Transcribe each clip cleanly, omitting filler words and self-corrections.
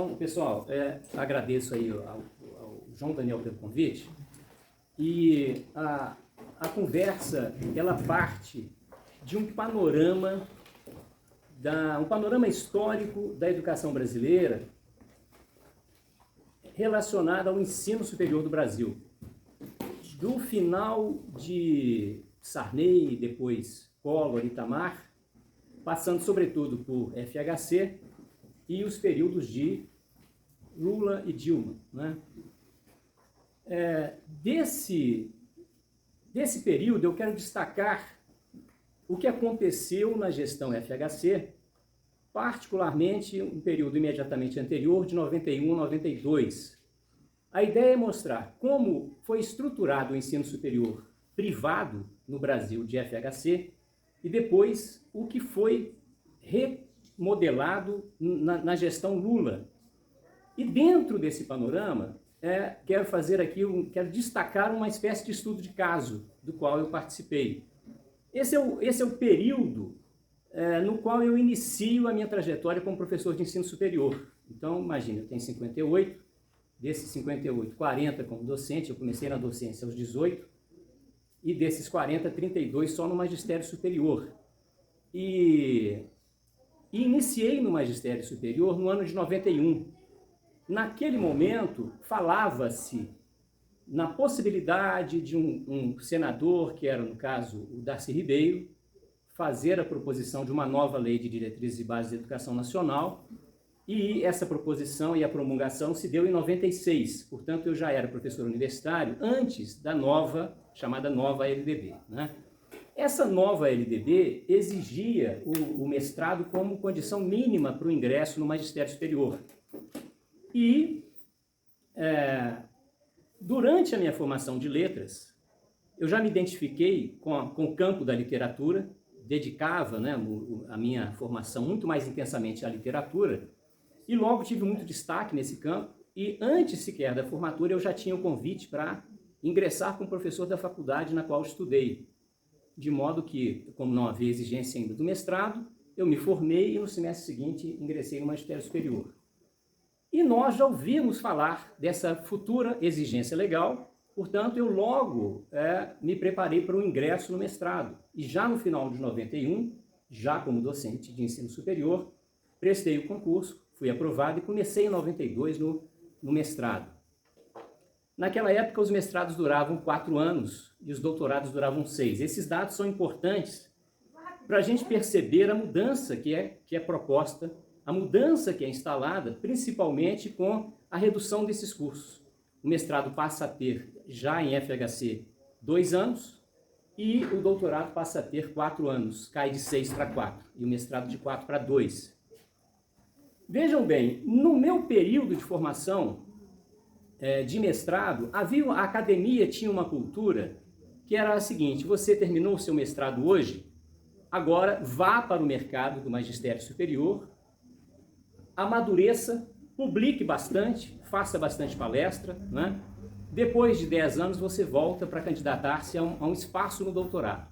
Então, pessoal, agradeço aí ao João Daniel pelo convite. E a conversa, ela parte de um panorama histórico da educação brasileira relacionado ao ensino superior do Brasil. Do final de Sarney, depois Collor e Itamar, passando sobretudo por FHC e os períodos de Lula e Dilma, né? Desse período eu quero destacar o que aconteceu na gestão FHC, particularmente um período imediatamente anterior, de 91 a 92. A ideia é mostrar como foi estruturado o ensino superior privado no Brasil de FHC e depois o que foi remodelado na gestão Lula. E dentro desse panorama, quero destacar uma espécie de estudo de caso do qual eu participei. Esse é o período no qual eu inicio a minha trajetória como professor de ensino superior. Então, imagina, eu tenho 58, desses 58, 40 como docente, eu comecei na docência aos 18, e desses 40, 32 só no magistério superior. E iniciei no magistério superior no ano de 91. Naquele momento, falava-se na possibilidade de um senador, que era, no caso, o Darcy Ribeiro, fazer a proposição de uma nova lei de diretrizes e bases da educação nacional, e essa proposição e a promulgação se deu em 96, portanto, eu já era professor universitário antes da chamada nova LDB, né? Essa nova LDB exigia o mestrado como condição mínima para o ingresso no magistério superior. E, durante a minha formação de letras, eu já me identifiquei com o campo da literatura, dedicava, né, a minha formação muito mais intensamente à literatura, e logo tive muito destaque nesse campo, e antes sequer da formatura eu já tinha o convite para ingressar como professor da faculdade na qual estudei, de modo que, como não havia exigência ainda do mestrado, eu me formei e no semestre seguinte ingressei no magistério superior. E nós já ouvíamos falar dessa futura exigência legal, portanto, eu logo me preparei para o ingresso no mestrado. E já no final de 91, já como docente de ensino superior, prestei o concurso, fui aprovado e comecei em 92 no mestrado. Naquela época, os mestrados duravam 4 anos e os doutorados duravam 6. Esses dados são importantes para a gente perceber a mudança que é proposta, a mudança que é instalada, principalmente com a redução desses cursos. O mestrado passa a ter, já em FHC, 2 anos, e o doutorado passa a ter 4 anos, cai de 6 para 4, e o mestrado de 4 para 2. Vejam bem, no meu período de formação de mestrado, a academia tinha uma cultura que era a seguinte: você terminou o seu mestrado hoje, agora vá para o mercado do magistério superior, amadureça, publique bastante, faça bastante palestra, né? Depois de 10 anos você volta para candidatar-se a um espaço no doutorado.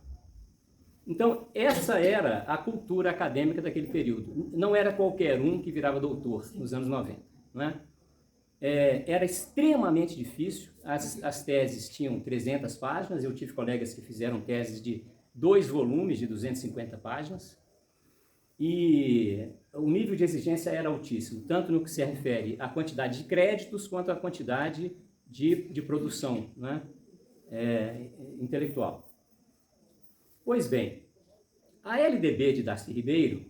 Então, essa era a cultura acadêmica daquele período. Não era qualquer um que virava doutor nos anos 90, né? Era extremamente difícil, as teses tinham 300 páginas, eu tive colegas que fizeram teses de 2 volumes de 250 páginas, e o nível de exigência era altíssimo, tanto no que se refere à quantidade de créditos, quanto à quantidade de produção, né, intelectual. Pois bem, a LDB de Darcy Ribeiro,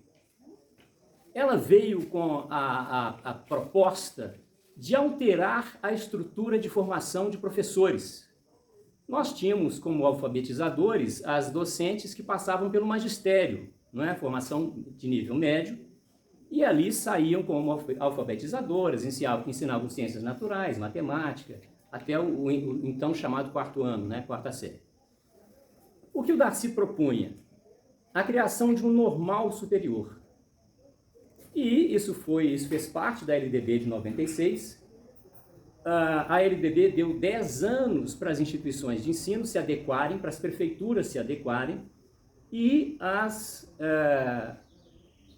ela veio com a proposta de alterar a estrutura de formação de professores. Nós tínhamos como alfabetizadores as docentes que passavam pelo magistério, não é? Formação de nível médio, e ali saíam como alfabetizadoras, ensinavam ciências naturais, matemática, até o então chamado 4º ano, né? 4ª série. O que o Darcy propunha? A criação de um normal superior. E isso fez parte da LDB de 96. A LDB deu 10 anos para as instituições de ensino se adequarem, para as prefeituras se adequarem, e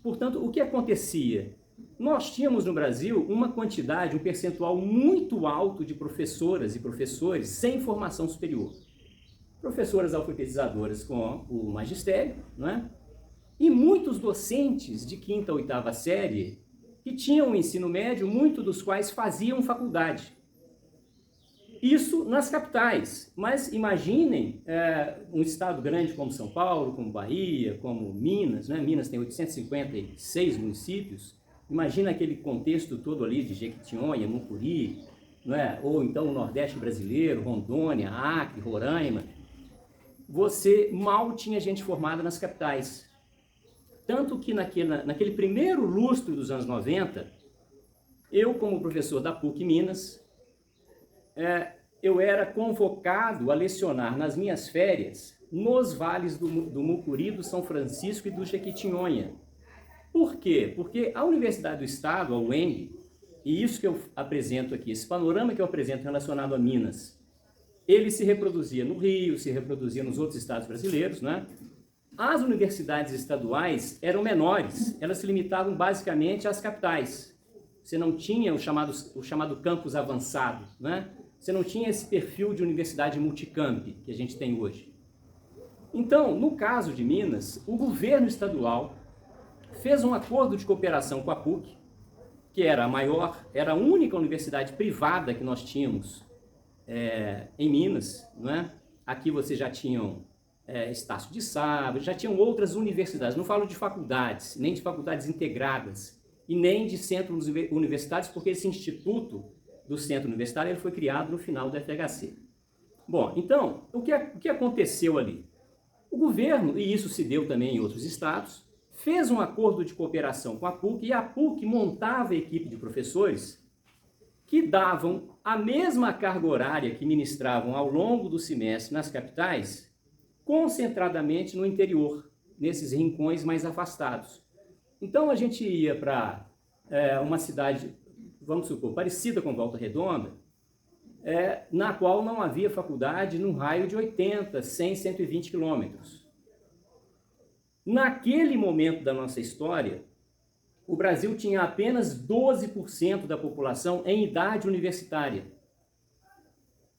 portanto, o que acontecia? nós tínhamos no Brasil uma quantidade, um percentual muito alto de professoras e professores sem formação superior. Professoras alfabetizadoras com o magistério, não é? E muitos docentes de 5ª ou 8ª série que tinham o ensino médio, muitos dos quais faziam faculdade. Isso nas capitais, mas imaginem um estado grande como São Paulo, como Bahia, como Minas, né? Minas tem 856 municípios, imagina aquele contexto todo ali de Jequitinhonha, Mucuri, né? Ou então o Nordeste brasileiro, Rondônia, Acre, Roraima. Você mal tinha gente formada nas capitais. Tanto que naquele primeiro lustro dos anos 90, eu, como professor da PUC Minas, eu era convocado a lecionar nas minhas férias nos vales do Mucuri, do São Francisco e do Jequitinhonha. Por quê? Porque a Universidade do Estado, a UENG, e isso que eu apresento aqui, esse panorama que eu apresento relacionado a Minas, ele se reproduzia no Rio, se reproduzia nos outros estados brasileiros, né? As universidades estaduais eram menores, elas se limitavam basicamente às capitais. Você não tinha o chamado campus avançado, né? Você não tinha esse perfil de universidade multicamp que a gente tem hoje. Então, no caso de Minas, o governo estadual fez um acordo de cooperação com a PUC, que era a maior, era a única universidade privada que nós tínhamos em Minas, né? Aqui vocês já tinham Estácio de Sá, já tinham outras universidades, não falo de faculdades, nem de faculdades integradas, e nem de centros universitários, porque esse instituto do centro universitário ele foi criado no final do FHC. Bom, então, o que aconteceu ali? O governo, e isso se deu também em outros estados, fez um acordo de cooperação com a PUC, e a PUC montava a equipe de professores que davam a mesma carga horária que ministravam ao longo do semestre nas capitais, concentradamente no interior, nesses rincões mais afastados. Então a gente ia para uma cidade, vamos supor, parecida com Volta Redonda, na qual não havia faculdade num raio de 80, 100, 120 quilômetros. Naquele momento da nossa história, o Brasil tinha apenas 12% da população em idade universitária,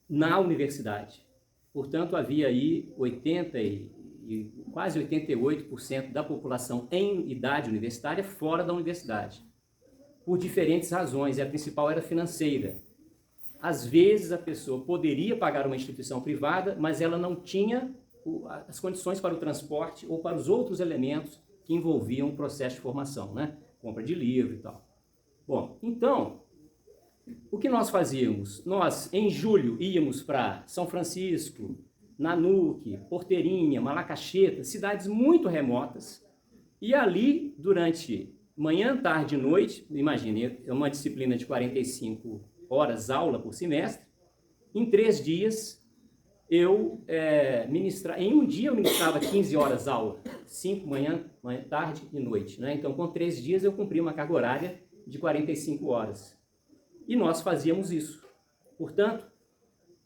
na universidade. Portanto, havia aí 80 e quase 88% da população em idade universitária fora da universidade, por diferentes razões, e a principal era financeira. Às vezes a pessoa poderia pagar uma instituição privada, mas ela não tinha as condições para o transporte ou para os outros elementos que envolviam o processo de formação, né? Compra de livro e tal. Bom, então, o que nós fazíamos? Nós, em julho, íamos para São Francisco, Nanuque, Porteirinha, Malacacheta, cidades muito remotas, e ali, durante manhã, tarde e noite, imagine, é uma disciplina de 45 horas aula por semestre, em 3 dias, em um dia eu ministrava 15 horas aula, 5 manhã, tarde e noite, né? Então, com 3 dias eu cumpria uma carga horária de 45 horas. E nós fazíamos isso. Portanto,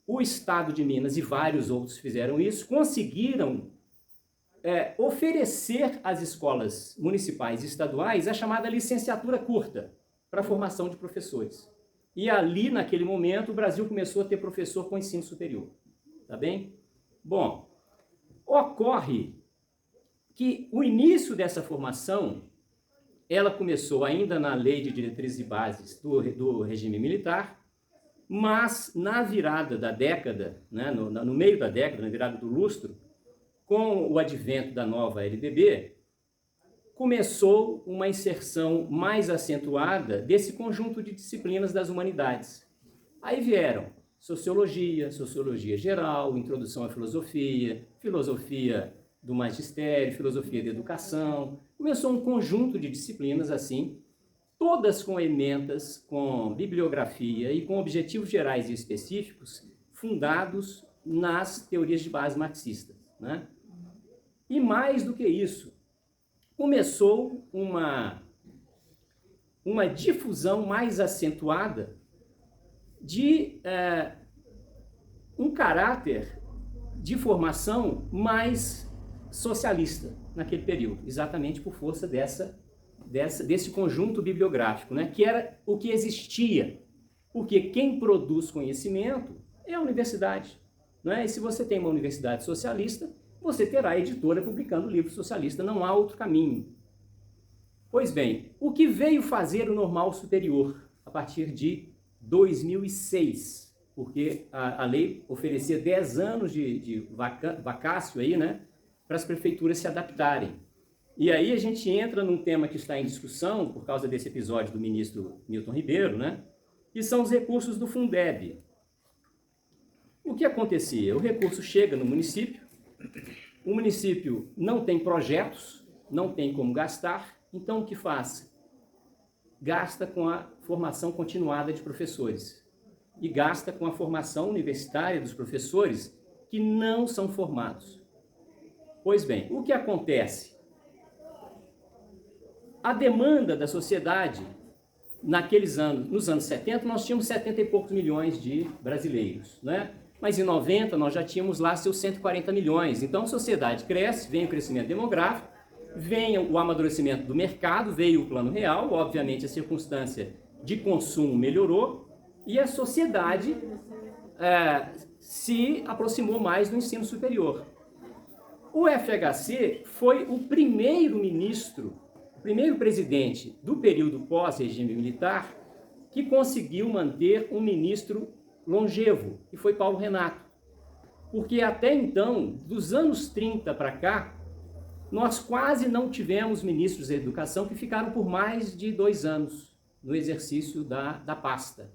o Estado de Minas e vários outros fizeram isso, conseguiram oferecer às escolas municipais e estaduais a chamada licenciatura curta para a formação de professores. E ali, naquele momento, o Brasil começou a ter professor com ensino superior. Tá bem? Bom, ocorre que o início dessa formação, ela começou ainda na Lei de Diretrizes e Bases do regime militar, mas na virada da década, né, no meio da década, na virada do lustro, com o advento da nova LDB, começou uma inserção mais acentuada desse conjunto de disciplinas das humanidades. Aí vieram sociologia geral, introdução à filosofia, filosofia do magistério, filosofia da educação. Começou um conjunto de disciplinas assim, todas com emendas, com bibliografia e com objetivos gerais e específicos fundados nas teorias de base marxistas, né? E mais do que isso, começou uma difusão mais acentuada de um caráter de formação mais socialista naquele período, exatamente por força dessa desse conjunto bibliográfico, né, que era o que existia, porque quem produz conhecimento é a universidade. Né? E se você tem uma universidade socialista, você terá a editora publicando livro socialista, não há outro caminho. Pois bem, o que veio fazer o Normal Superior a partir de 2006? Porque a lei oferecia 10 anos de vacácio aí, né, para as prefeituras se adaptarem. E aí a gente entra num tema que está em discussão, por causa desse episódio do ministro Milton Ribeiro, né, que são os recursos do Fundeb. O que acontecia? O recurso chega no município, o município não tem projetos, não tem como gastar, então o que faz? Gasta com a formação continuada de professores e gasta com a formação universitária dos professores que não são formados. Pois bem, o que acontece? A demanda da sociedade, naqueles anos, nos anos 70, nós tínhamos 70 e poucos milhões de brasileiros, né? Mas em 90 nós já tínhamos lá seus 140 milhões. Então a sociedade cresce, vem o crescimento demográfico, vem o amadurecimento do mercado, veio o Plano Real, obviamente a circunstância de consumo melhorou e a sociedade se aproximou mais do ensino superior. O FHC foi o primeiro ministro, o primeiro presidente do período pós-regime militar que conseguiu manter um ministro longevo, que foi Paulo Renato. Porque até então, dos anos 30 para cá, nós quase não tivemos ministros da educação que ficaram por mais de 2 anos no exercício da pasta.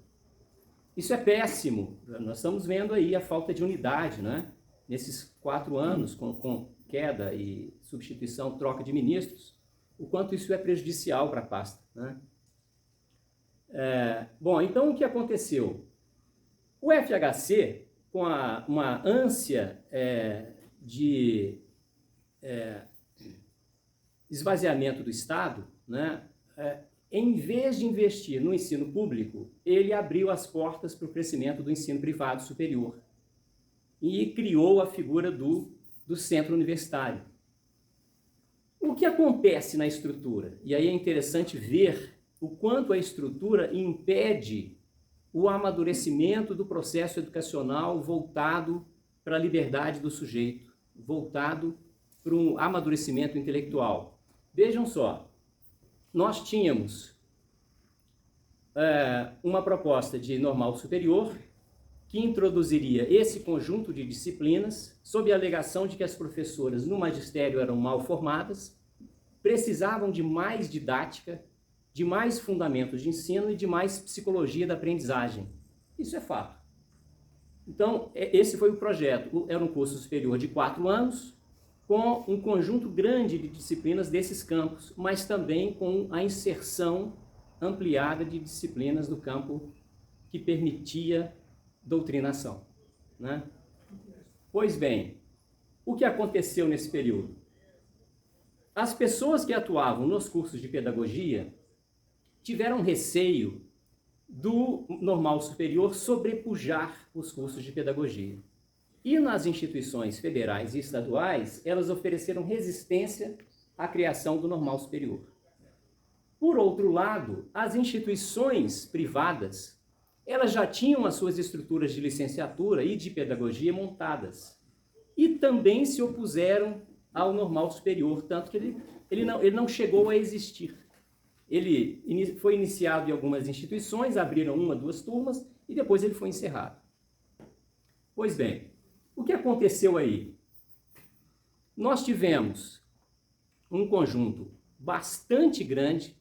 Isso é péssimo. Nós estamos vendo aí a falta de unidade, né? Nesses 4 anos, com queda e substituição, troca de ministros, o quanto isso é prejudicial para a pasta, né? Bom, então o que aconteceu? O FHC, com uma ânsia de esvaziamento do Estado, né, em vez de investir no ensino público, ele abriu as portas para o crescimento do ensino privado superior e criou a figura do centro universitário. O que acontece na estrutura? E aí é interessante ver o quanto a estrutura impede o amadurecimento do processo educacional voltado para a liberdade do sujeito, voltado para um amadurecimento intelectual. Vejam só, nós tínhamos uma proposta de normal superior que introduziria esse conjunto de disciplinas sob a alegação de que as professoras no magistério eram mal formadas, precisavam de mais didática, de mais fundamentos de ensino e de mais psicologia da aprendizagem. Isso é fato. Então, esse foi o projeto. Era um curso superior de 4 anos, com um conjunto grande de disciplinas desses campos, mas também com a inserção ampliada de disciplinas do campo que permitia doutrinação, né? Pois bem, o que aconteceu nesse período? As pessoas que atuavam nos cursos de pedagogia tiveram receio do normal superior sobrepujar os cursos de pedagogia. E nas instituições federais e estaduais, elas ofereceram resistência à criação do normal superior. Por outro lado, as instituições privadas, elas já tinham as suas estruturas de licenciatura e de pedagogia montadas. E também se opuseram ao normal superior, tanto que ele não chegou a existir. Ele foi iniciado em algumas instituições, abriram 1 ou 2 turmas e depois ele foi encerrado. Pois bem, o que aconteceu aí? Nós tivemos um conjunto bastante grande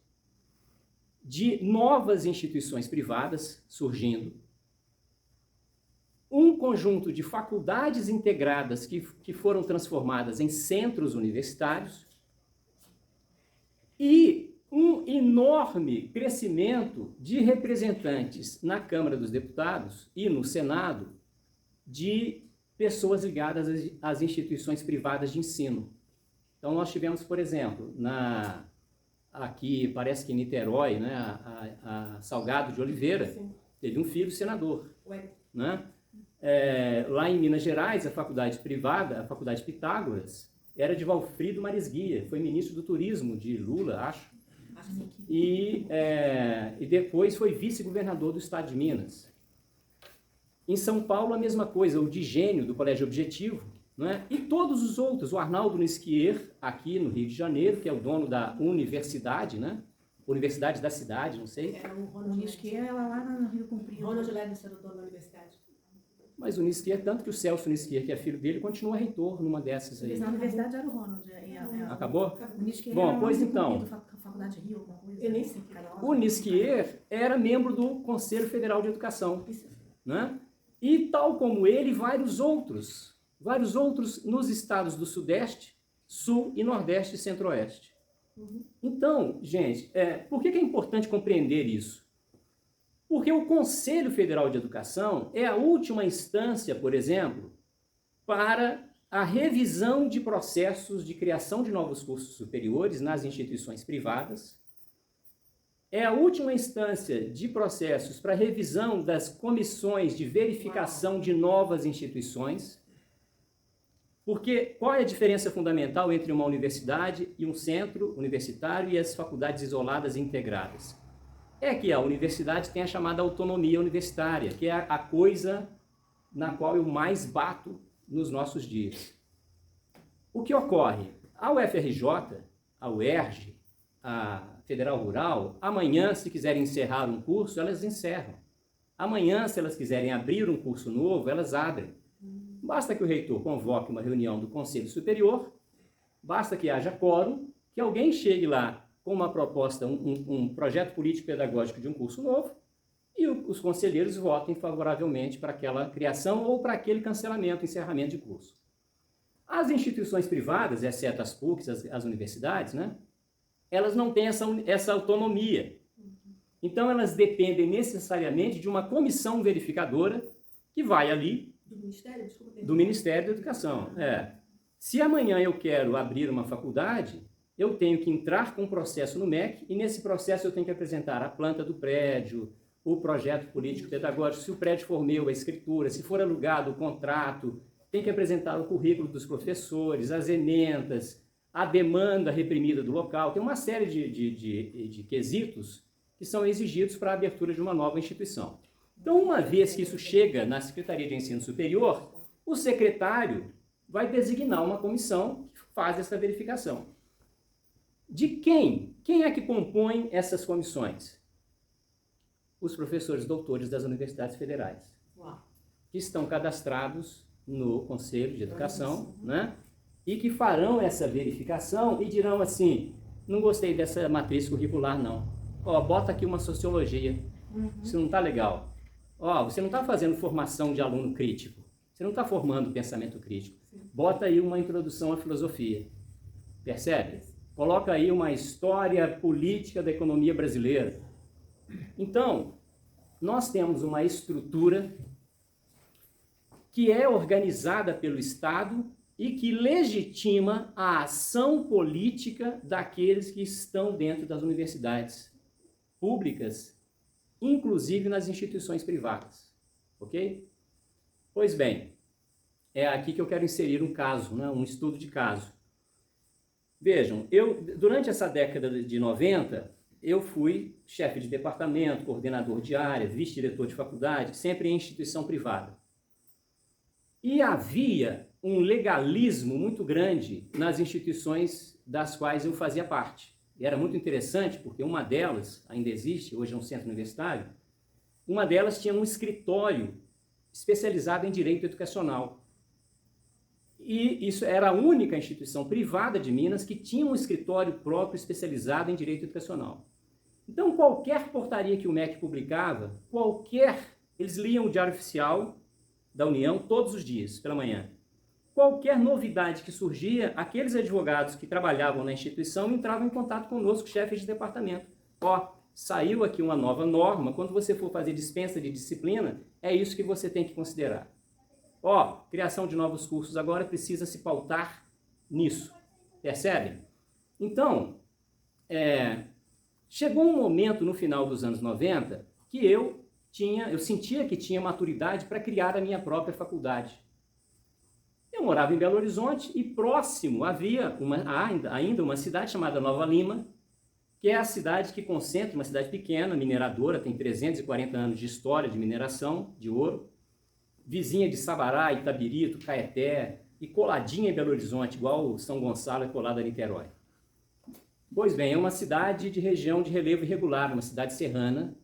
de novas instituições privadas surgindo, um conjunto de faculdades integradas que foram transformadas em centros universitários e um enorme crescimento de representantes na Câmara dos Deputados e no Senado de pessoas ligadas às instituições privadas de ensino. Então nós tivemos, por exemplo, aqui parece que em Niterói, né, a Salgado de Oliveira, sim, teve um filho senador, né? Lá em Minas Gerais, a faculdade privada, a Faculdade Pitágoras, era de Valfrido Marisguia, foi ministro do Turismo de Lula, acho e depois foi vice-governador do estado de Minas. Em São Paulo, a mesma coisa, o Digênio, do Colégio Objetivo, né? E todos os outros, o Arnaldo Nisquier, aqui no Rio de Janeiro, que é o dono da universidade, né? Universidade da cidade, não sei. Era o Ronald Nisquier, ela lá no Rio Comprido. Ronald Leves era o dono da universidade. Mas o Nisquier, tanto que o Celso Nisquier, que é filho dele, continua reitor numa dessas aí. Mas na universidade era o Ronald. Acabou? O Nisquier Bom, pois então. Faculdade Rio, alguma coisa. Eu nem sei. O Nisquier era membro do Conselho Federal de Educação, né? E tal como ele, vários outros nos estados do Sudeste, Sul e Nordeste e Centro-Oeste. Então, gente, por que é importante compreender isso? Porque o Conselho Federal de Educação é a última instância, por exemplo, para a revisão de processos de criação de novos cursos superiores nas instituições privadas, é a última instância de processos para revisão das comissões de verificação de novas instituições, porque qual é a diferença fundamental entre uma universidade e um centro universitário e as faculdades isoladas e integradas? É que a universidade tem a chamada autonomia universitária, que é a coisa na qual eu mais bato nos nossos dias. O que ocorre? A UFRJ, a UERJ, a Federal Rural, amanhã, se quiserem encerrar um curso, elas encerram. Amanhã, se elas quiserem abrir um curso novo, elas abrem. Basta que o reitor convoque uma reunião do Conselho Superior, basta que haja quórum, que alguém chegue lá com uma proposta, um projeto político-pedagógico de um curso novo, e os conselheiros votem favoravelmente para aquela criação ou para aquele cancelamento, encerramento de curso. As instituições privadas, exceto as PUCs, as universidades, né, elas não têm essa autonomia. Então, elas dependem necessariamente de uma comissão verificadora que vai ali Do Ministério? Desculpa. do Ministério da Educação. Se amanhã eu quero abrir uma faculdade, eu tenho que entrar com um processo no MEC e nesse processo eu tenho que apresentar a planta do prédio, o projeto político-pedagógico, se o prédio for meu, a escritura, se for alugado, o contrato, tem que apresentar o currículo dos professores, as emendas, a demanda reprimida do local. Tem uma série de quesitos que são exigidos para a abertura de uma nova instituição. Então, uma vez que isso chega na Secretaria de Ensino Superior, o secretário vai designar uma comissão que faz essa verificação. De quem? Quem é que compõe essas comissões? Os professores doutores das universidades federais, que estão cadastrados no Conselho de Educação, né? E que farão essa verificação e dirão assim, não gostei dessa matriz curricular, não. Bota aqui uma sociologia, isso não está legal. Você não está fazendo formação de aluno crítico, você não está formando pensamento crítico. Bota aí uma introdução à filosofia, percebe? Coloca aí uma história política da economia brasileira. Então, nós temos uma estrutura que é organizada pelo Estado e que legitima a ação política daqueles que estão dentro das universidades públicas, inclusive nas instituições privadas, ok? Pois bem, é aqui que eu quero inserir um caso, né, um estudo de caso. Vejam, durante essa década de 90, eu fui chefe de departamento, coordenador de área, vice-diretor de faculdade, sempre em instituição privada. E havia um legalismo muito grande nas instituições das quais eu fazia parte. E era muito interessante porque uma delas, ainda existe, hoje é um centro universitário, uma delas tinha um escritório especializado em direito educacional. E isso era a única instituição privada de Minas que tinha um escritório próprio especializado em direito educacional. Então, qualquer portaria que o MEC publicava, eles liam o Diário Oficial da União todos os dias, pela manhã. Qualquer novidade que surgia, aqueles advogados que trabalhavam na instituição entravam em contato conosco, chefes de departamento. Saiu aqui uma nova norma, quando você for fazer dispensa de disciplina, é isso que você tem que considerar. Criação de novos cursos agora precisa se pautar nisso, percebem? Então, chegou um momento no final dos anos 90 que eu sentia que tinha maturidade para criar a minha própria faculdade. Eu morava em Belo Horizonte e próximo havia ainda uma cidade chamada Nova Lima, que é a cidade que concentra, uma cidade pequena, mineradora, tem 340 anos de história de mineração de ouro, vizinha de Sabará, Itabirito, Caeté, e coladinha em Belo Horizonte, igual São Gonçalo é colado a Niterói. Pois bem, é uma cidade de região de relevo irregular, uma cidade serrana,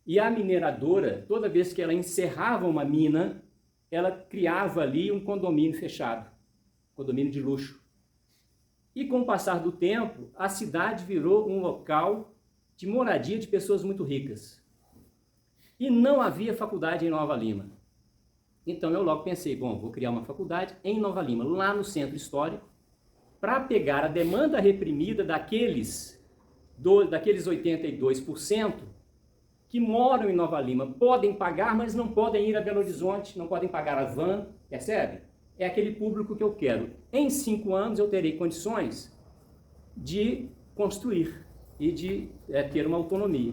e a mineradora, toda vez que ela encerrava uma mina, ela criava ali um condomínio fechado, condomínio de luxo. E com o passar do tempo, a cidade virou um local de moradia de pessoas muito ricas. E não havia faculdade em Nova Lima. Então eu logo pensei, bom, vou criar uma faculdade em Nova Lima, lá no centro histórico, para pegar a demanda reprimida daqueles 82% que moram em Nova Lima, podem pagar, mas não podem ir a Belo Horizonte, não podem pagar a van, percebe? É aquele público que eu quero. Em 5 anos eu terei condições de construir e de ter uma autonomia.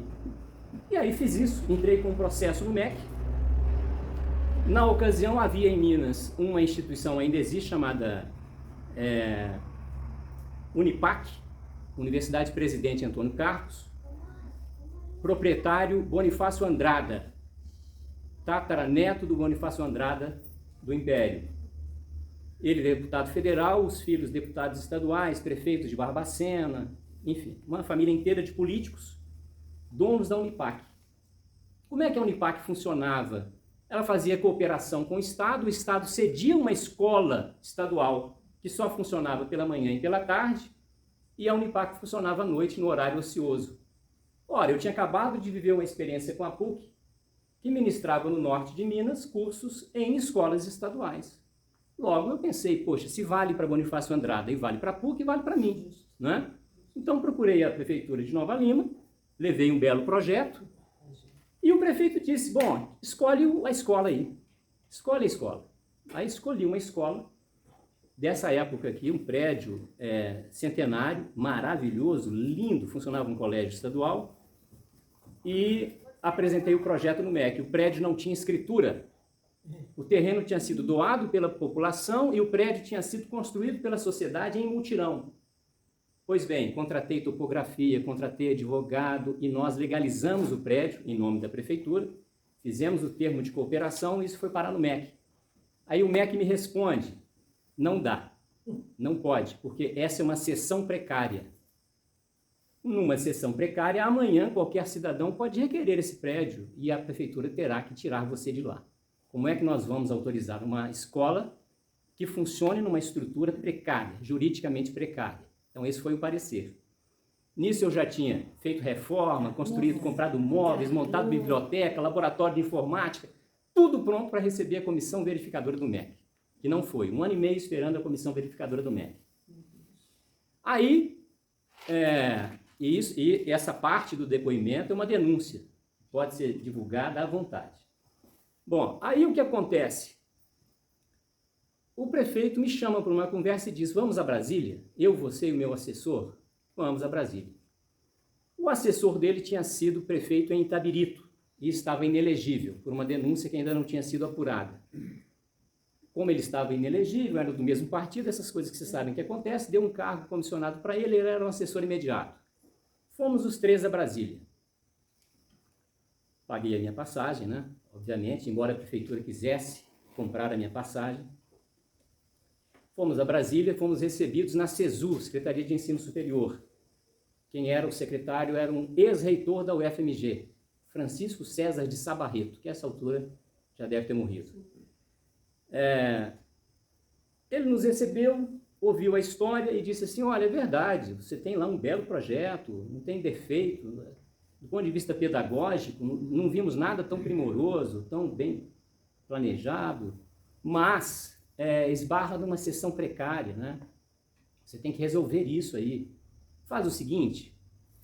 E aí fiz isso, entrei com um processo no MEC. Na ocasião havia em Minas uma instituição, ainda existe, chamada Unipac, Universidade Presidente Antônio Carlos, proprietário Bonifácio Andrada, tataraneto do Bonifácio Andrada do Império. Ele é deputado federal, os filhos deputados estaduais, prefeitos de Barbacena, enfim, uma família inteira de políticos, donos da Unipac. Como é que a Unipac funcionava? Ela fazia cooperação com o Estado cedia uma escola estadual que só funcionava pela manhã e pela tarde, e a Unipac funcionava à noite no horário ocioso. Ora, eu tinha acabado de viver uma experiência com a PUC, que ministrava no norte de Minas cursos em escolas estaduais. Logo eu pensei, poxa, se vale para Bonifácio Andrada e vale para a PUC, vale para mim, não é? Então procurei a Prefeitura de Nova Lima, levei um belo projeto, e o prefeito disse, bom, escolhe a escola aí, escolhe a escola. Aí escolhi uma escola, dessa época aqui, um prédio centenário, maravilhoso, lindo, funcionava um colégio estadual, e apresentei o projeto no MEC. O prédio não tinha escritura, o terreno tinha sido doado pela população e o prédio tinha sido construído pela sociedade em mutirão. Pois bem, contratei topografia, contratei advogado e nós legalizamos o prédio em nome da prefeitura, fizemos o termo de cooperação e isso foi parar no MEC. Aí o MEC me responde, não dá, não pode, porque essa é uma seção precária. Numa seção precária, amanhã qualquer cidadão pode requerer esse prédio e a prefeitura terá que tirar você de lá. Como é que nós vamos autorizar uma escola que funcione numa estrutura precária, juridicamente precária? Então esse foi o parecer. Nisso eu já tinha feito reforma, construído, comprado móveis, montado biblioteca, laboratório de informática, tudo pronto para receber a comissão verificadora do MEC, que não foi. 1 ano e meio esperando a comissão verificadora do MEC. Aí, e essa parte do depoimento é uma denúncia, pode ser divulgada à vontade. Bom, aí o que acontece? O prefeito me chama para uma conversa e diz, vamos a Brasília? Eu, você e o meu assessor, vamos a Brasília. O assessor dele tinha sido prefeito em Itabirito e estava inelegível por uma denúncia que ainda não tinha sido apurada. Como ele estava inelegível, era do mesmo partido, essas coisas que vocês sabem que acontecem, deu um cargo comissionado para ele, ele era um assessor imediato. Fomos os 3 a Brasília. Paguei a minha passagem, né? Obviamente, embora a prefeitura quisesse comprar a minha passagem. Fomos a Brasília, fomos recebidos na CESU, Secretaria de Ensino Superior. Quem era o secretário era um ex-reitor da UFMG, Francisco César de Sá Barreto, que a essa altura já deve ter morrido. Ele nos recebeu, ouviu a história e disse assim, olha, é verdade, você tem lá um belo projeto, não tem defeito, do ponto de vista pedagógico, não vimos nada tão primoroso, tão bem planejado, mas esbarra numa seção precária, né? Você tem que resolver isso aí. Faz o seguinte,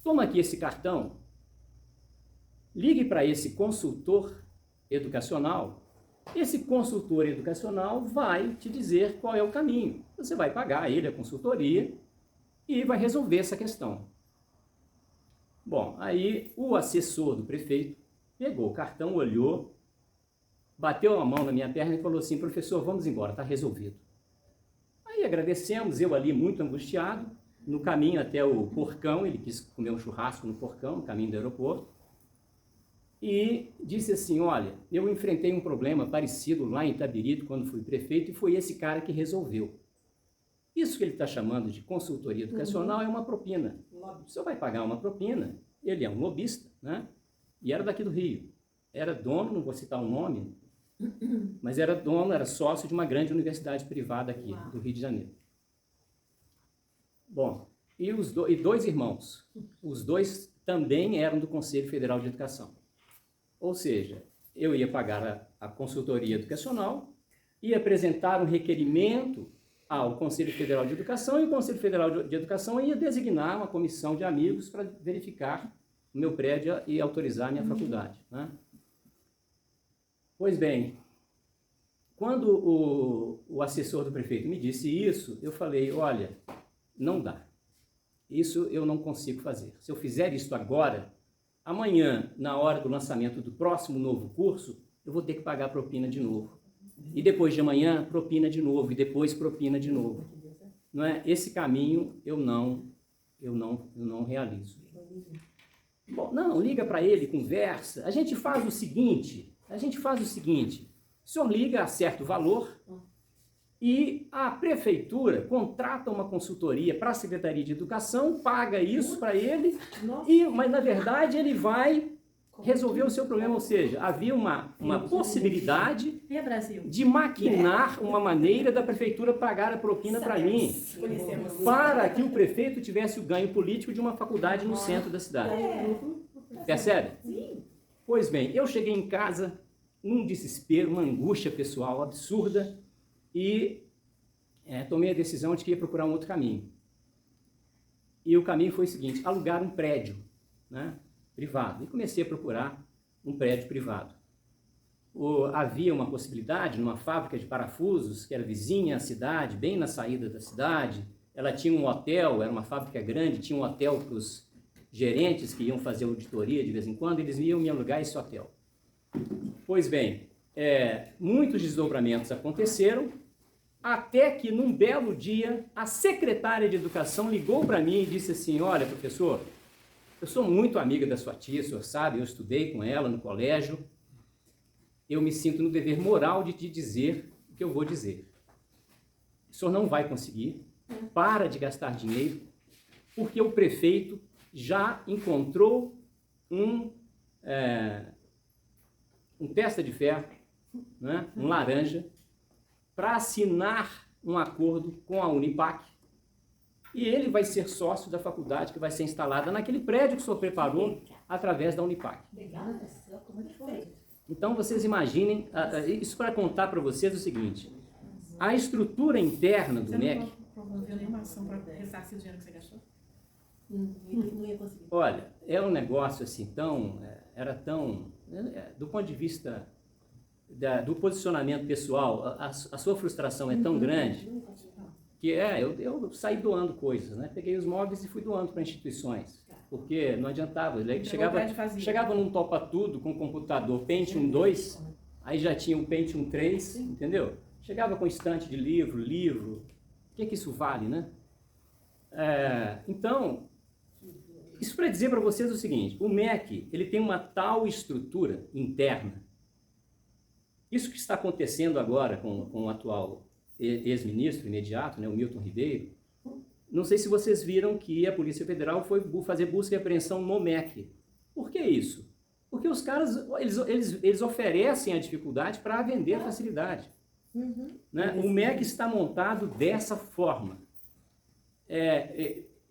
toma aqui esse cartão, ligue para esse consultor educacional, esse consultor educacional vai te dizer qual é o caminho. Você vai pagar a ele a consultoria e vai resolver essa questão. Bom, aí o assessor do prefeito pegou o cartão, olhou, bateu a mão na minha perna e falou assim, professor, vamos embora, está resolvido. Aí agradecemos, eu ali muito angustiado, no caminho até o Porcão, ele quis comer um churrasco no Porcão, no caminho do aeroporto, e disse assim, olha, eu enfrentei um problema parecido lá em Itabirito, quando fui prefeito, e foi esse cara que resolveu. Isso que ele está chamando de consultoria educacional é uma propina. O senhor vai pagar uma propina, ele é um lobista, né? E era daqui do Rio. Era dono, não vou citar o nome, mas era dono, era sócio de uma grande universidade privada aqui, do Rio de Janeiro. Bom, e dois irmãos. Os dois também eram do Conselho Federal de Educação. Ou seja, eu ia pagar a consultoria educacional, ia apresentar um requerimento ao Conselho Federal de Educação, e o Conselho Federal de Educação ia designar uma comissão de amigos para verificar o meu prédio e autorizar a minha faculdade, né? Pois bem, quando o assessor do prefeito me disse isso, eu falei, olha, não dá. Isso eu não consigo fazer. Se eu fizer isso agora, amanhã, na hora do lançamento do próximo novo curso, eu vou ter que pagar propina de novo. E depois de amanhã, propina de novo. E depois propina de novo. Não é? Esse caminho eu não realizo. Bom, não, liga para ele, conversa. A gente faz o seguinte, o senhor liga a certo valor e a prefeitura contrata uma consultoria para a Secretaria de Educação, paga isso para ele, mas na verdade ele vai resolver o seu problema, ou seja, havia uma possibilidade de maquinar uma maneira da prefeitura pagar a propina para mim, para que o prefeito tivesse o ganho político de uma faculdade no centro da cidade. Percebe? Pois bem, eu cheguei em casa num desespero, uma angústia pessoal absurda e tomei a decisão de que ia procurar um outro caminho. E o caminho foi o seguinte, alugar um prédio, né, privado. E comecei a procurar um prédio privado. Havia uma possibilidade numa fábrica de parafusos, que era vizinha à cidade, bem na saída da cidade. Ela tinha um hotel, era uma fábrica grande, tinha um hotel para os gerentes que iam fazer auditoria de vez em quando, eles iam me alugar esse hotel. Pois bem, muitos desdobramentos aconteceram, até que num belo dia a secretária de Educação ligou para mim e disse assim, olha, professor, eu sou muito amiga da sua tia, o senhor sabe, eu estudei com ela no colégio, eu me sinto no dever moral de te dizer o que eu vou dizer. O senhor não vai conseguir, para de gastar dinheiro, porque o prefeito já encontrou um testa de ferro, né, um laranja, para assinar um acordo com a Unipac, e ele vai ser sócio da faculdade que vai ser instalada naquele prédio que o senhor preparou através da Unipac. Então, vocês imaginem, isso para contar para vocês o seguinte, a estrutura interna do MEC... Você não promoveu nenhuma ação para ressarcir o dinheiro que você gastou? Não ia conseguir. Olha, é um negócio assim era tão, do ponto de vista do posicionamento pessoal, a sua frustração é tão grande que eu saí doando coisas, né? Peguei os móveis e fui doando para instituições, porque não adiantava, chegava num topa-tudo com computador Pentium 2, aí já tinha o Pentium 3, entendeu? Chegava com estante de livro, o que isso vale, né? Então, isso para dizer para vocês o seguinte, o MEC, ele tem uma tal estrutura interna. Isso que está acontecendo agora com o atual ex-ministro imediato, né, o Milton Ribeiro, não sei se vocês viram que a Polícia Federal foi fazer busca e apreensão no MEC. Por que isso? Porque os caras, eles oferecem a dificuldade para vender a facilidade. Né? O MEC está montado dessa forma.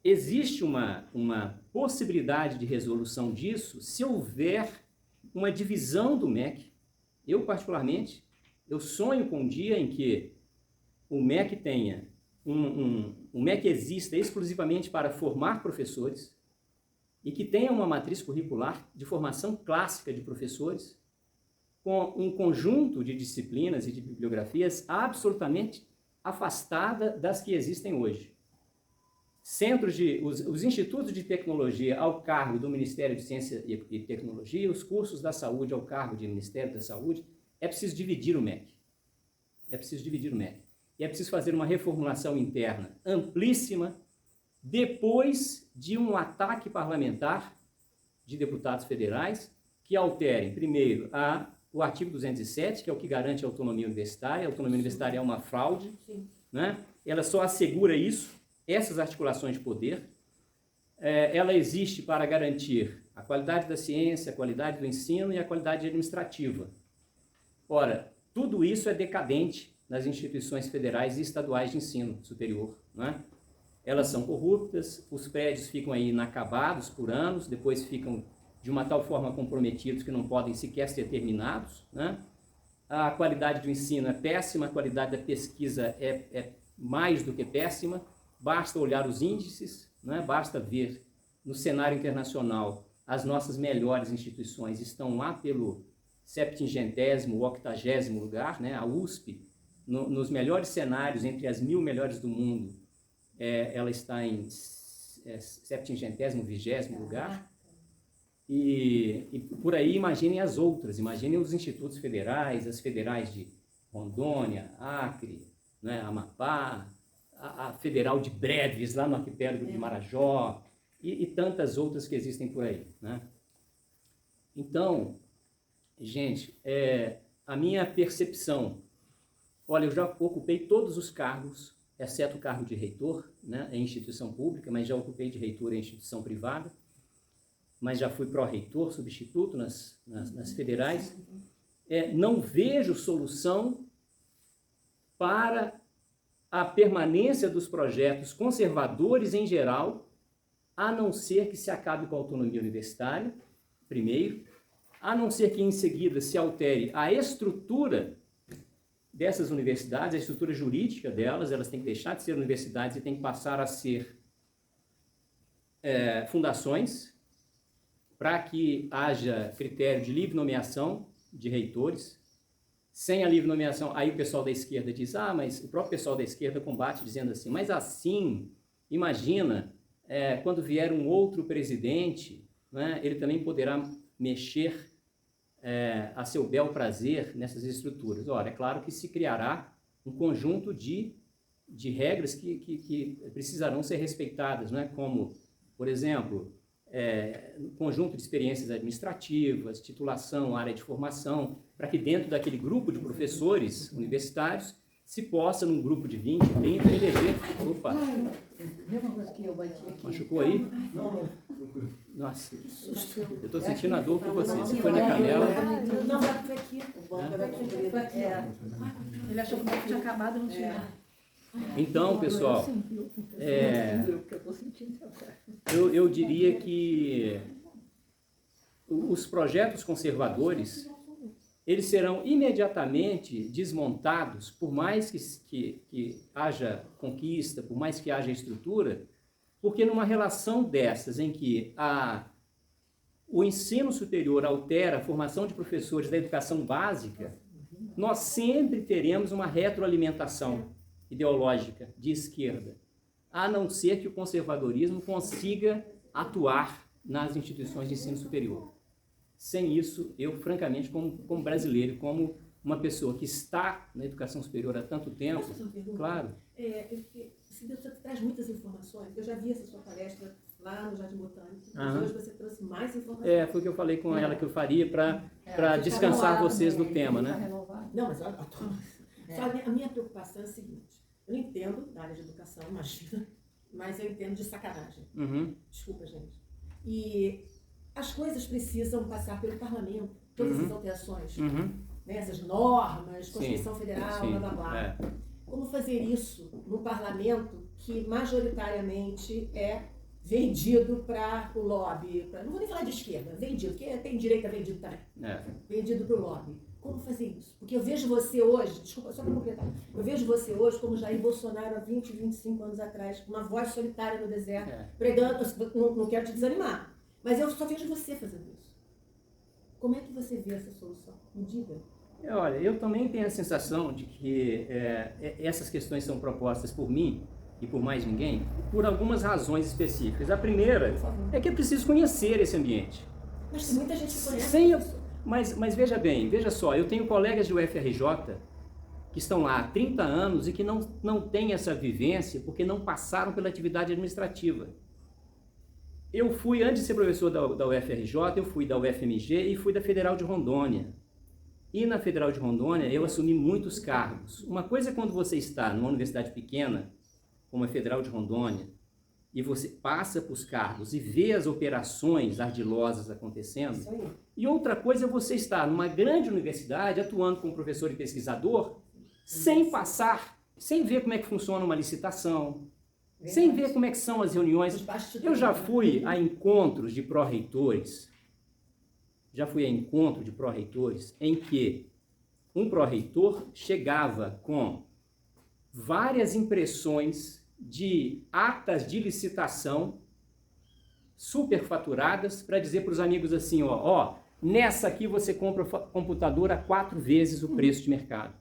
Existe uma possibilidade de resolução disso se houver uma divisão do MEC. Eu, particularmente, eu sonho com um dia em que o MEC tenha o MEC exista exclusivamente para formar professores e que tenha uma matriz curricular de formação clássica de professores com um conjunto de disciplinas e de bibliografias absolutamente afastada das que existem hoje. Os institutos de tecnologia ao cargo do Ministério de Ciência e Tecnologia, os cursos da saúde ao cargo do Ministério da Saúde, é preciso dividir o MEC. E é preciso fazer uma reformulação interna amplíssima depois de um ataque parlamentar de deputados federais que alterem, primeiro, o artigo 207, que é o que garante a autonomia universitária. A autonomia universitária é uma fraude, né? Ela só assegura isso, essas articulações de poder. Ela existe para garantir a qualidade da ciência, a qualidade do ensino e a qualidade administrativa. Ora, tudo isso é decadente nas instituições federais e estaduais de ensino superior, né? Elas são corruptas, os prédios ficam aí inacabados por anos, depois ficam de uma tal forma comprometidos que não podem sequer ser terminados, né? A qualidade do ensino é péssima, a qualidade da pesquisa é mais do que péssima. Basta olhar os índices, né? Basta ver no cenário internacional as nossas melhores instituições estão lá pelo 70º, 80º lugar, né? A USP, nos melhores cenários, entre as 1000 melhores do mundo, ela está em 70º, 20º lugar. E por aí imaginem as outras, imaginem os institutos federais, as federais de Rondônia, Acre, né, Amapá, a federal de Breves, lá no arquipélago de Marajó, e tantas outras que existem por aí, né? Então, gente, a minha percepção, olha, eu já ocupei todos os cargos, exceto o cargo de reitor, né, em instituição pública, mas já ocupei de reitor em instituição privada, mas já fui pró-reitor, substituto nas federais. Não vejo solução para a permanência dos projetos conservadores em geral, a não ser que se acabe com a autonomia universitária, primeiro, a não ser que em seguida se altere a estrutura dessas universidades, a estrutura jurídica delas. Elas têm que deixar de ser universidades e têm que passar a ser fundações, para que haja critério de livre nomeação de reitores. Sem a livre nomeação, aí o pessoal da esquerda diz, mas o próprio pessoal da esquerda combate dizendo assim, mas assim, imagina, quando vier um outro presidente, né, ele também poderá mexer a seu bel prazer nessas estruturas. Ora, é claro que se criará um conjunto de regras que precisarão ser respeitadas, né, como, por exemplo, conjunto de experiências administrativas, titulação, área de formação, para que dentro daquele grupo de professores universitários se possa, num grupo de 20, 30, eleger... Opa! Machucou aí? Nossa, eu estou sentindo a dor por você. Você foi na canela... Não, foi aqui. Ele achou que tinha acabado, não tinha... Então, pessoal, eu diria que os projetos conservadores, eles serão imediatamente desmontados, por mais que haja conquista, por mais que haja estrutura, porque numa relação dessas, em que o ensino superior altera a formação de professores da educação básica, nós sempre teremos uma retroalimentação ideológica de esquerda, a não ser que o conservadorismo consiga atuar nas instituições de ensino superior. Sem isso, eu, francamente, como brasileiro, como uma pessoa que está na educação superior há tanto tempo, claro... Você traz muitas informações, eu já vi essa sua palestra lá no Jardim Botânico, mas hoje você trouxe mais informações. Foi o que eu falei com ela que eu faria para descansar vocês do tema, né? Não, mas a minha preocupação é a seguinte, eu entendo da área de educação, imagina, mas eu entendo de sacanagem. Desculpa, gente. E as coisas precisam passar pelo parlamento, todas essas alterações, né, essas normas, Constituição Federal, blá, blá, blá. Como fazer isso num parlamento que majoritariamente é vendido para o lobby, não vou nem falar de esquerda, vendido, porque tem direita vendido também, vendido para o lobby. Como fazer isso? Porque eu vejo você hoje, desculpa, só para completar, eu vejo você hoje como Jair Bolsonaro há 20, 25 anos atrás, uma voz solitária no deserto, pregando, não quero te desanimar, mas eu só vejo você fazendo isso. Como é que você vê essa solução? Me diga. Olha, eu também tenho a sensação de que essas questões são propostas por mim e por mais ninguém, por algumas razões específicas. A primeira é que é preciso conhecer esse ambiente. Mas tem muita gente que conhece isso. Mas veja bem, veja só, eu tenho colegas do UFRJ que estão lá há 30 anos e que não têm essa vivência porque não passaram pela atividade administrativa. Eu fui, antes de ser professor da UFRJ, eu fui da UFMG e fui da Federal de Rondônia. E na Federal de Rondônia eu assumi muitos cargos. Uma coisa é quando você está numa universidade pequena, como a Federal de Rondônia, e você passa para os cargos e vê as operações ardilosas acontecendo. E outra coisa é você estar numa grande universidade, atuando como professor e pesquisador, sem passar, sem ver como é que funciona uma licitação, sem ver como é que são as reuniões. Eu já fui a encontros de pró-reitores, em que um pró-reitor chegava com várias impressões de atas de licitação superfaturadas para dizer para os amigos assim, ó, nessa aqui você compra computador a 4 vezes o preço de mercado.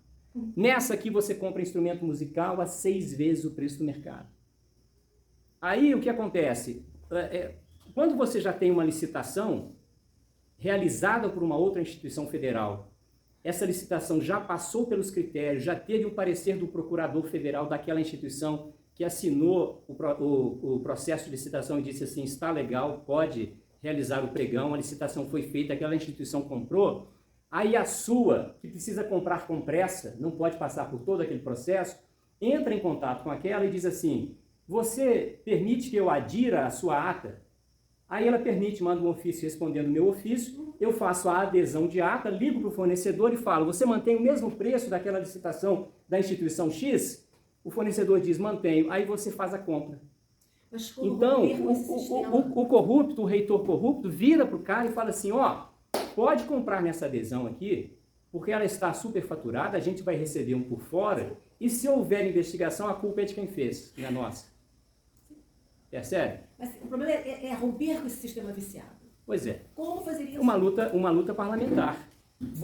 Nessa aqui você compra instrumento musical a 6 vezes o preço do mercado. Aí o que acontece? Quando você já tem uma licitação realizada por uma outra instituição federal, essa licitação já passou pelos critérios, já teve o parecer do procurador federal daquela instituição que assinou o processo de licitação e disse assim, está legal, pode realizar o pregão, a licitação foi feita, aquela instituição comprou, aí a sua, que precisa comprar com pressa, não pode passar por todo aquele processo, entra em contato com aquela e diz assim, você permite que eu adira a sua ata? Aí ela permite, manda um ofício respondendo o meu ofício, eu faço a adesão de ata, ligo para o fornecedor e falo, você mantém o mesmo preço daquela licitação da instituição X? O fornecedor diz, mantenho, aí você faz a compra. Mas então, o corrupto, o reitor corrupto, vira para o cara e fala assim, pode comprar nessa adesão aqui, porque ela está superfaturada, a gente vai receber um por fora, e se houver investigação, a culpa é de quem fez, não é nossa. Percebe? Mas o problema é romper com esse sistema viciado. Pois é. Como fazer isso? Uma luta parlamentar.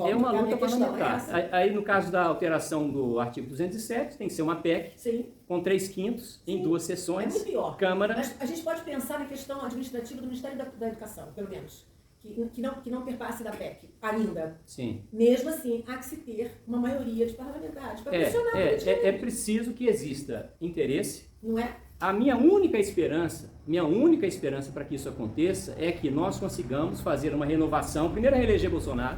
É uma luta parlamentar. Aí, no caso da alteração do artigo 207, tem que ser uma PEC, sim, com 3/5 em 2 sessões. É muito pior. Câmara. Mas a gente pode pensar na questão administrativa do Ministério da Educação, pelo menos. Que não perpasse da PEC ainda. Sim. Mesmo assim, há que se ter uma maioria de parlamentares para pressionar é preciso que exista interesse. Não é? A minha única esperança para que isso aconteça é que nós consigamos fazer uma renovação, primeiro reeleger Bolsonaro,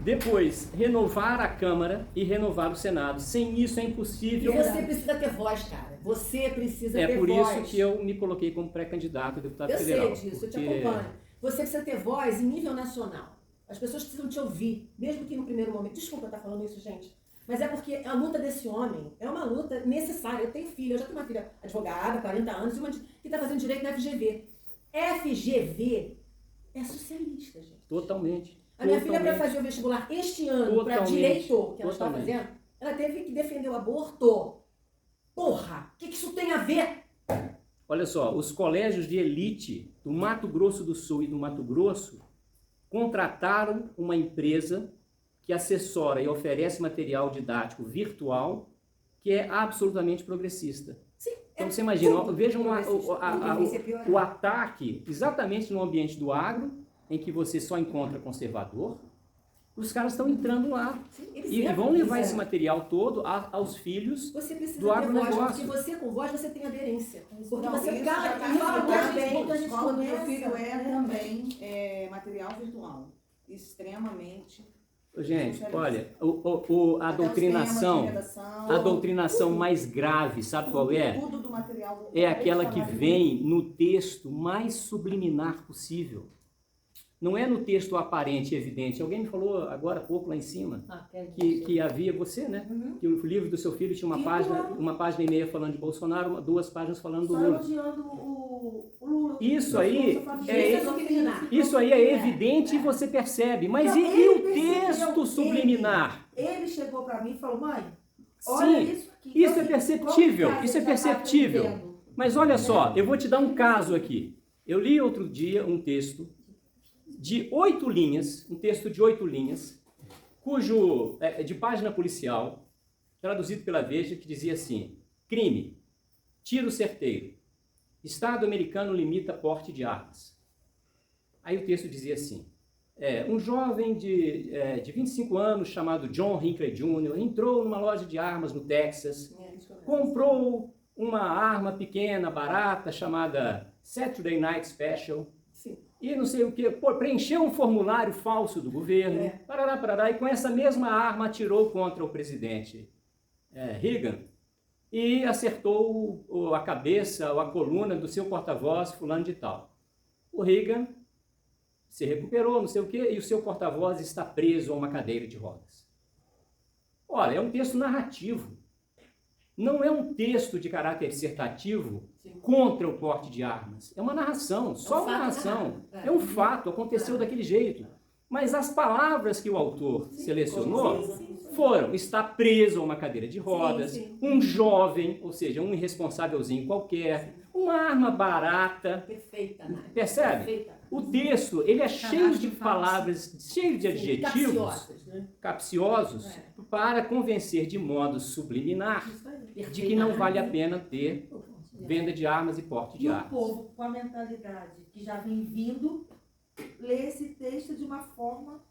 depois renovar a Câmara e renovar o Senado. Sem isso é impossível. E você precisa ter voz, cara. Você precisa ter voz. É por isso que eu me coloquei como pré-candidato a deputado federal. Eu sei disso, eu te acompanho. Você precisa ter voz em nível nacional. As pessoas precisam te ouvir, mesmo que no primeiro momento. Desculpa eu estar falando isso, gente. Mas é porque a luta desse homem é uma luta necessária. Eu tenho filha, eu já tenho uma filha advogada, 40 anos, e uma que está fazendo direito na FGV. FGV é socialista, gente. Totalmente. A minha filha, para fazer o vestibular este ano, para direito, que ela está fazendo, ela teve que defender o aborto. Porra, o que isso tem a ver? Olha só, os colégios de elite do Mato Grosso do Sul e do Mato Grosso contrataram uma empresa que assessora e oferece material didático virtual que é absolutamente progressista. Sim, então você imagina, vejam o ataque exatamente no ambiente do agro, em que você só encontra conservador, os caras estão entrando lá. Sim, e vão levar esse material todo aos filhos do agronegócio. Porque você com voz, você tem aderência. Porque não, você isso fala já que fala muito bem, meu filho também material virtual. Extremamente. Gente, olha, a doutrinação mais grave, sabe qual é? É aquela que vem no texto mais subliminar possível. Não é no texto aparente e evidente. Alguém me falou agora há pouco lá em cima que havia você, né? Uhum. Que o livro do seu filho tinha uma página e meia falando de Bolsonaro, 2 páginas falando do Lula. Isso aí é evidente e você percebe. Mas e o texto subliminar? Ele chegou para mim e falou, mãe, olha isso aqui. Isso é perceptível, isso é perceptível. Mas olha só, eu vou te dar um caso aqui. Eu li outro dia um texto de 8 linhas, um texto de 8 linhas, de página policial, traduzido pela Veja, que dizia assim: crime, tiro certeiro, Estado americano limita porte de armas. Aí o texto dizia assim: Um jovem de 25 anos chamado John Hinckley Jr. entrou numa loja de armas no Texas, comprou uma arma pequena, barata, chamada Saturday Night Special, Sim. E não sei o que, preencheu um formulário falso do governo, parará, e com essa mesma arma atirou contra o presidente Reagan e acertou a cabeça ou a coluna do seu porta-voz fulano de tal. O Reagan se recuperou, não sei o que, e o seu porta-voz está preso a uma cadeira de rodas. Olha, é um texto narrativo. Não é um texto de caráter dissertativo contra o porte de armas. É uma narração, só uma narração. É um fato, aconteceu daquele jeito. Mas as palavras que o autor selecionou foram: está preso a uma cadeira de rodas, um jovem, ou seja, um irresponsávelzinho qualquer, uma arma barata. Perfeita, percebe? Perfeita. O texto, ele é cheio de palavras, cheio de adjetivos capciosos para convencer de modo subliminar de que não vale a pena ter venda de armas e porte de armas. E o povo, com a mentalidade que já vem vindo, lê esse texto de uma forma,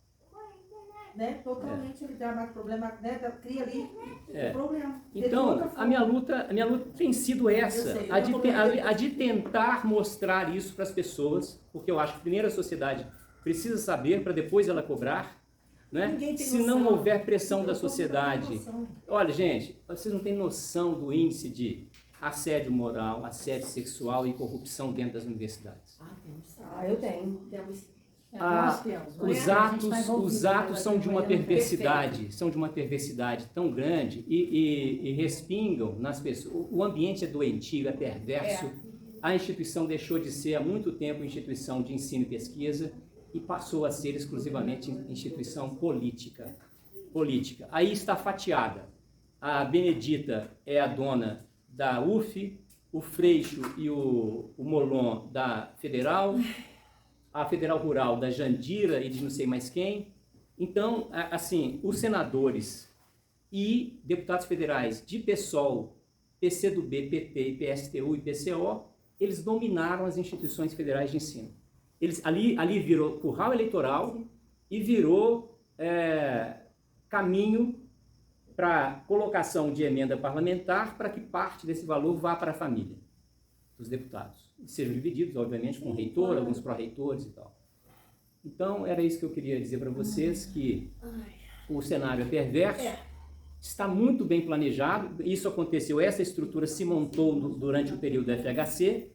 né, totalmente mais problema, né, cria ali um problema. Então, a minha luta tem sido essa, a de tentar mostrar isso para as pessoas, porque eu acho que primeiro a sociedade precisa saber para depois ela cobrar, né? Se não houver pressão da sociedade. Olha, gente, vocês não têm noção do índice de assédio moral, assédio sexual e corrupção dentro das universidades. Eu tenho. Temos. Os atos são de uma perversidade, tão grande e respingam nas pessoas. O ambiente é doentio, é perverso. A instituição deixou de ser há muito tempo instituição de ensino e pesquisa e passou a ser exclusivamente instituição política. Aí está fatiada. A Benedita é a dona da UF, o Freixo e o Molon da Federal, a Federal Rural da Jandira e de não sei mais quem. Então, assim, os senadores e deputados federais de PSOL, PCdoB, PP, PSTU e PCO, eles dominaram as instituições federais de ensino. Ali virou curral eleitoral e virou caminho para colocação de emenda parlamentar para que parte desse valor vá para a família dos deputados. E sejam divididos, obviamente, com o reitor, alguns pró-reitores e tal. Então, era isso que eu queria dizer para vocês, que o cenário é perverso, está muito bem planejado, isso aconteceu, essa estrutura se montou durante o período do FHC,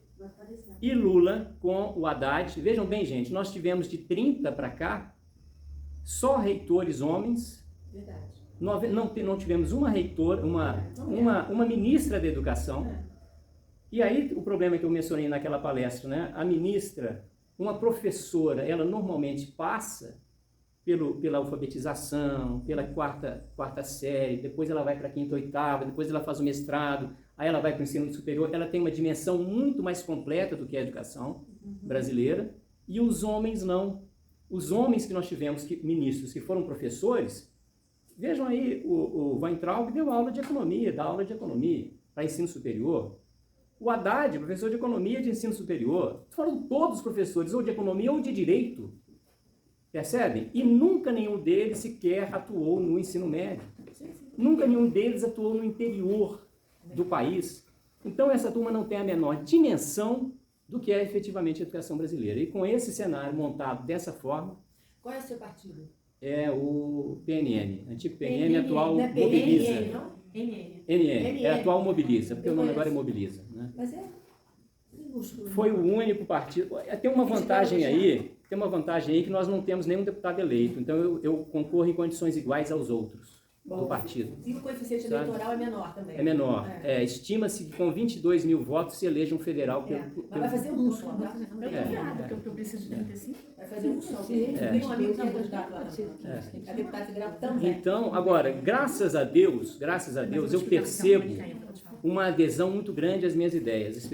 e Lula com o Haddad. Vejam bem, gente, nós tivemos de 30 para cá, só reitores homens. Verdade. Não tivemos uma reitora, uma ministra da educação. E aí o problema que eu mencionei naquela palestra, né? A ministra, uma professora, ela normalmente passa pela alfabetização, pela quarta série, depois ela vai para a quinta, oitava, depois ela faz o mestrado, aí ela vai para o ensino superior. Ela tem uma dimensão muito mais completa do que a educação brasileira, e os homens não. Os homens que nós tivemos, ministros que foram professores, vejam aí, o Weintraub deu aula de economia, dá aula de economia para ensino superior. O Haddad, professor de economia de ensino superior. Foram todos professores, ou de economia ou de direito. Percebem? E nunca nenhum deles sequer atuou no ensino médio. Nunca nenhum deles atuou no interior do país. Então essa turma não tem a menor dimensão do que é efetivamente a educação brasileira. E com esse cenário montado dessa forma... Qual é o seu partido? É o PNM, antigo PNM, atual Mobiliza. NN, é atual Mobiliza, porque o nome agora é Mobiliza. Né? Mas foi o único partido. Tem uma vantagem aí que nós não temos nenhum deputado eleito, então eu concorro em condições iguais aos outros do partido. E o coeficiente eleitoral é menor também? É menor. Estima-se que com 22 mil votos se eleja um federal. Mas vai fazer um só, tá? Porque eu preciso de 35. Vai fazer um só. Tem um amigo que é candidato lá também. É deputado federal também. Então, agora, graças a Deus, eu percebo uma adesão muito grande às minhas ideias.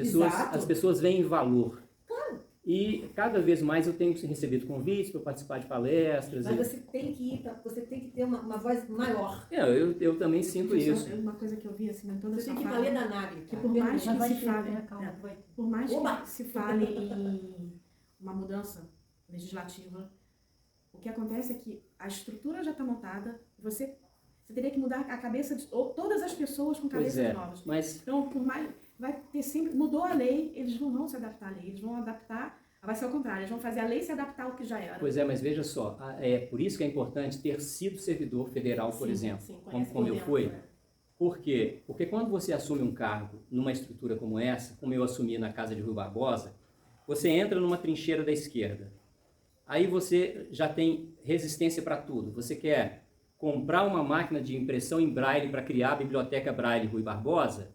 As pessoas veem valor. Claro. E cada vez mais eu tenho recebido convites para participar de palestras. Mas você tem que ter uma voz maior. Eu também sinto isso. Uma coisa que eu vi assim, toda você tem que valer da Nagre. Que por mais que se fale em uma mudança legislativa, O que acontece é que a estrutura já está montada, você teria que mudar a cabeça de todas as pessoas com cabeças novas. Mas... Então, por mais, vai ter sempre, mudou a lei, eles não vão se adaptar à lei, eles vão adaptar, vai ser ao contrário, eles vão fazer a lei se adaptar ao que já era. Pois é, mas veja só, é por isso que é importante ter sido servidor federal, por exemplo, como eu fui. Por quê? Porque quando você assume um cargo numa estrutura como essa, como eu assumi na Casa de Rui Barbosa, você entra numa trincheira da esquerda. Aí você já tem resistência para tudo. Você quer comprar uma máquina de impressão em braille para criar a biblioteca Braille Rui Barbosa,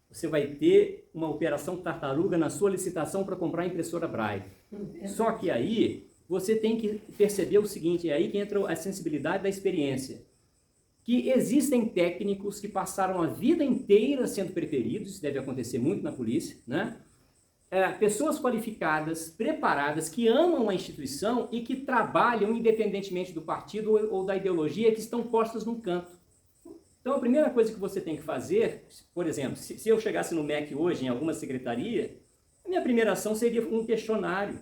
você vai ter uma operação tartaruga na sua licitação para comprar a impressora braille. Só que aí você tem que perceber o seguinte, é aí que entra a sensibilidade da experiência. Que existem técnicos que passaram a vida inteira sendo preferidos, isso deve acontecer muito na polícia, né? Pessoas qualificadas, preparadas, que amam a instituição e que trabalham independentemente do partido ou da ideologia, que estão postas num canto. Então, a primeira coisa que você tem que fazer, por exemplo, se eu chegasse no MEC hoje, em alguma secretaria, a minha primeira ação seria um questionário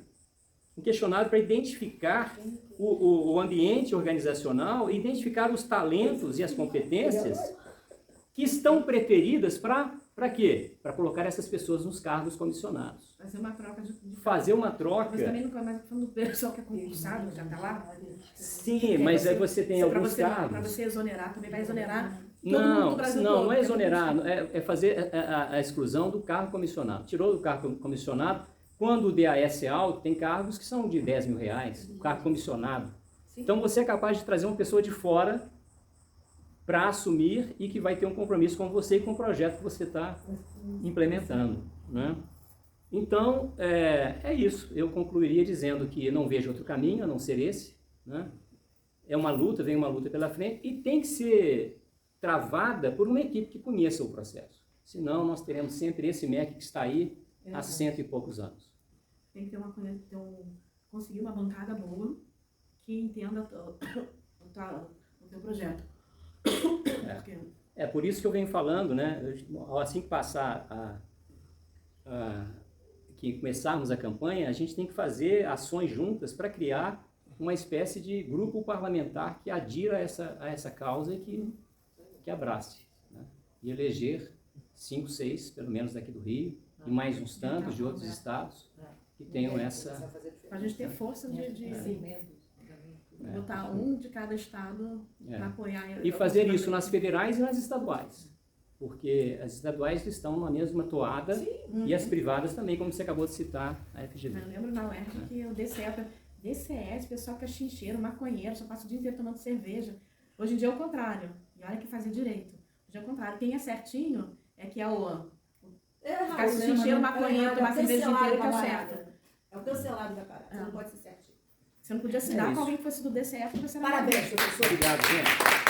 para identificar o ambiente organizacional, identificar os talentos e as competências que estão preferidas para quê? Para colocar essas pessoas nos cargos comissionados. Fazer uma troca Fazer uma troca. Mas também não é falando do pessoal que é concursado, já está lá? Sim, mas aí você tem alguns cargos. Para você exonerar, também vai exonerar todo não, mundo do Brasil não, todo. Não é exonerar, é fazer a exclusão do cargo comissionado. Tirou do cargo comissionado, quando o DAS é alto, tem cargos que são de R$10 mil, o cargo comissionado. Sim. Então você é capaz de trazer uma pessoa de fora para assumir e que vai ter um compromisso com você e com o projeto que você está implementando, né? Então, é isso. Eu concluiria dizendo que não vejo outro caminho a não ser esse, né? É uma luta, vem uma luta pela frente e tem que ser travada por uma equipe que conheça o processo. Senão, nós teremos sempre esse MEC que está aí há 100 e poucos anos. Tem que ter conseguir uma bancada boa que entenda o teu projeto. É por isso que eu venho falando, né? Assim que passar que começarmos a campanha, a gente tem que fazer ações juntas para criar uma espécie de grupo parlamentar que adira a essa causa e que abrace, né? E eleger 5, 6, pelo menos daqui do Rio, e mais uns tantos de outros estados que tenham essa... Para a gente ter força de botar um de cada estado para apoiar. E fazer isso nas federais e nas estaduais. Porque as estaduais estão na mesma toada. Sim. E as privadas também, como você acabou de citar, a FGV. Eu lembro na UERJ que o DCS, pessoal que é chincheiro, maconheiro, só passa o dia inteiro tomando cerveja. Hoje em dia é o contrário. E olha que fazia direito. Hoje é o contrário. Quem é certinho é que é o... Ficar chincheiro, maconheiro, tomar cerveja o dia inteiro que é o certo. É o cancelado da parada. Você não pode ser certinho. Você não podia assinar com alguém que fosse do DCF. Parabéns, professor. Obrigado, gente.